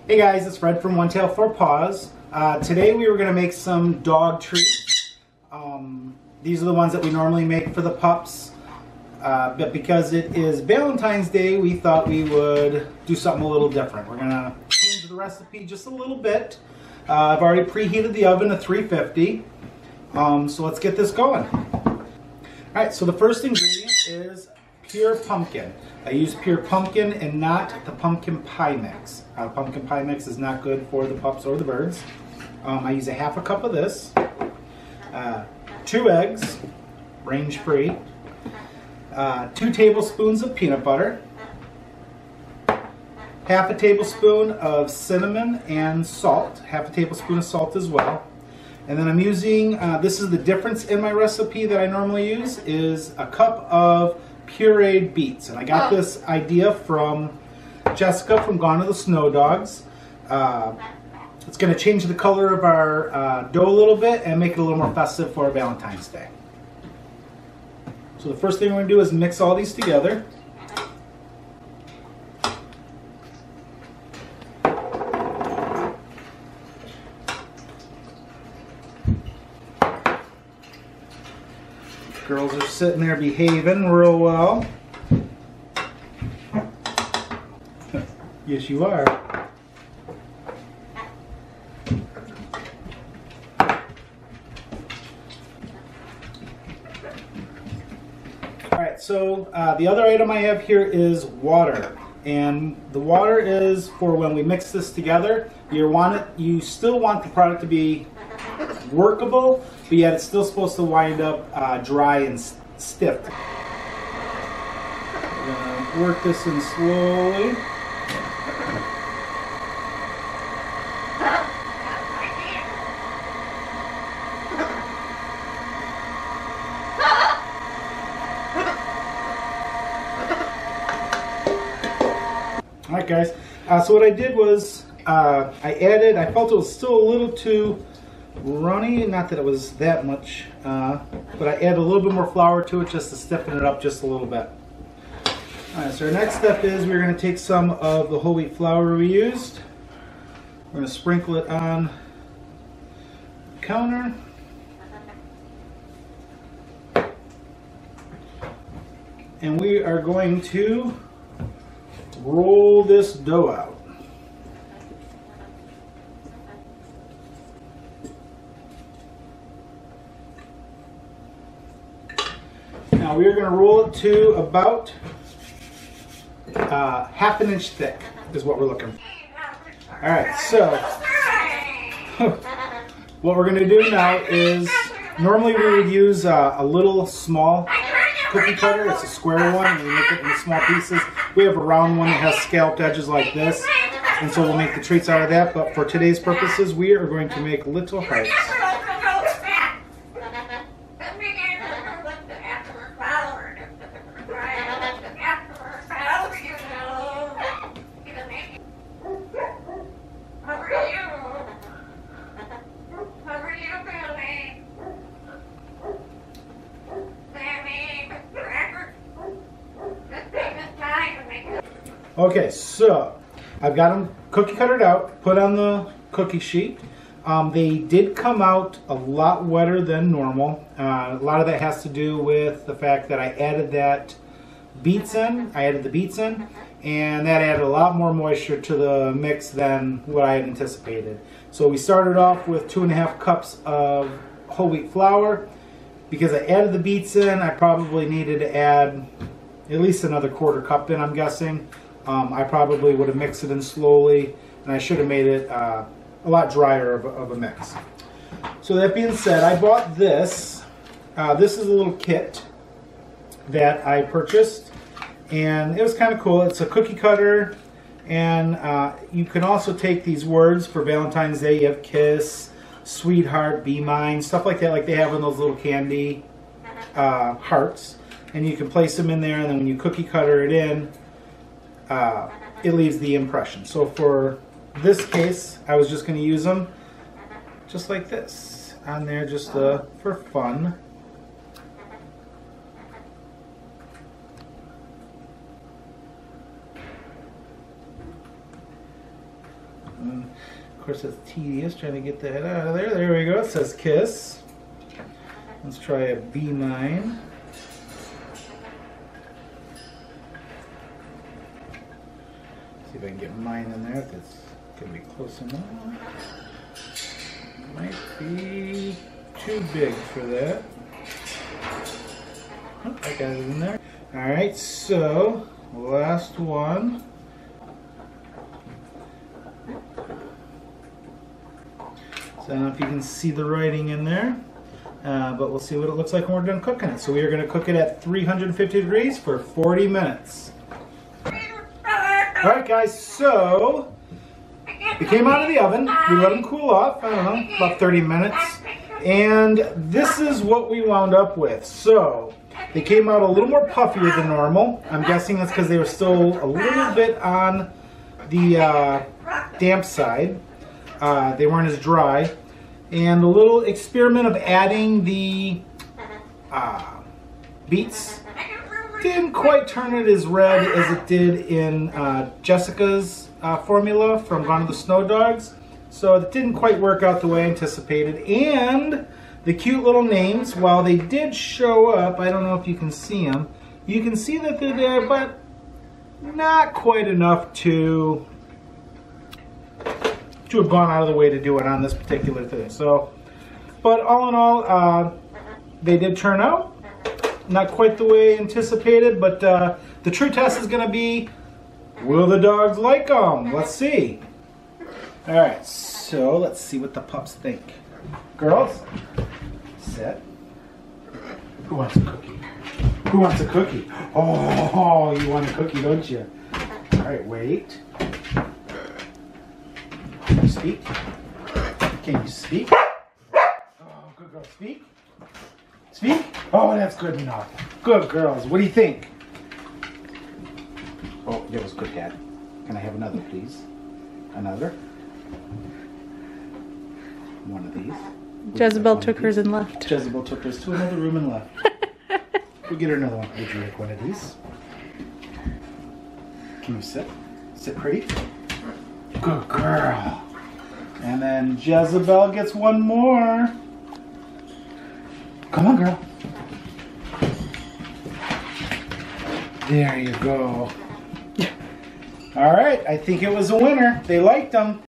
Hey guys, it's Fred from One Tail for Paws. Today we were going to make some dog treats. These are the ones that we normally make for the pups. But because it is Valentine's Day, we thought we would do something a little different. We're going to change the recipe just a little bit. I've already preheated the oven to 350. So let's get this going. Alright, so the first ingredient is pure pumpkin. I use pure pumpkin and not the pumpkin pie mix. Pumpkin pie mix is not good for the pups or the birds. I use a half a cup of this, 2 eggs, range free, 2 tablespoons of peanut butter, half a tablespoon of cinnamon and salt, half a tablespoon of salt as well. And then I'm using, this is the difference in my recipe that I normally use, is a cup of pureed beets. And I got this idea from Jessica from Gone to the Snow Dogs. It's going to change the color of our dough a little bit and make it a little more festive for Valentine's Day. So the first thing we're going to do is mix all these together. Girls are sitting there behaving real well. Yes, you are. Alright, so the other item I have here is water. And the water is for when we mix this together. You still want the product to be workable, but yet it's still supposed to wind up dry and stiff. We're going to work this in slowly. Alright guys, so what I did was I felt it was still a little too runny, not that it was that much, but I added a little bit more flour to it just to stiffen it up just a little bit. Alright, so our next step is we're going to take some of the whole wheat flour we used. We're going to sprinkle it on the counter. And we are going to roll this dough out. Now we are going to roll it to about half an inch thick is what we're looking for. Alright, so what we're going to do now is, normally we would use a little small cookie cutter. It's a square one and we make it into small pieces. We have a round one that has scalloped edges like this, and so we'll make the treats out of that, but for today's purposes we are going to make little hearts. Okay, so I've got them cookie cuttered out, put on the cookie sheet. They did come out a lot wetter than normal. A lot of that has to do with the fact that I added the beets in, and that added a lot more moisture to the mix than what I had anticipated. So we started off with 2.5 cups of whole wheat flour. Because I added the beets in, I probably needed to add at least another 1/4 cup in, I'm guessing. I probably would have mixed it in slowly, and I should have made it a lot drier of a mix. So that being said, I bought this. This is a little kit that I purchased, and it was kind of cool. It's a cookie cutter, and you can also take these words for Valentine's Day. You have kiss, sweetheart, be mine, stuff like that, like they have in those little candy hearts. And you can place them in there, and then when you cookie cutter it in, it leaves the impression. So for this case, I was just going to use them just like this on there, just for fun. And of course, it's tedious trying to get that out of there. There we go. It says kiss. Let's try a B9. See if I can get mine in there. If it's going to be close enough. Might be too big for that. Oh, I got it in there. Alright, so last one. So I don't know if you can see the writing in there, but we'll see what it looks like when we're done cooking it. So we are going to cook it at 350 degrees for 40 minutes. Alright guys, so it came out of the oven. We let them cool off, I don't know, about 30 minutes. And this is what we wound up with. So they came out a little more puffier than normal. I'm guessing that's because they were still a little bit on the damp side. They weren't as dry. And the little experiment of adding the beets didn't quite turn it as red as it did in Jessica's formula from Gone to the Snow Dogs. So it didn't quite work out the way I anticipated. And the cute little names, while they did show up, I don't know if you can see them, you can see that they're there, but not quite enough to have gone out of the way to do it on this particular thing. So, but all in all, they did turn out. Not quite the way anticipated, but the true test is going to be, will the dogs like them? Let's see. Alright, so let's see what the pups think. Girls, sit. Who wants a cookie? Who wants a cookie? Oh, you want a cookie, don't you? Alright, wait. Can you speak? Can you speak? Oh, good girl, speak. Speak? Oh, that's good enough. Good girls. What do you think? Oh, that was good, Dad. Can I have another, please? Another? One of these. Jezebel took hers and left. Jezebel took hers to another room and left. We'll get her another one. Would you like one of these? Can you sit? Sit pretty? Good girl. And then Jezebel gets one more. Come on, girl. There you go. All right, I think it was a winner. They liked them.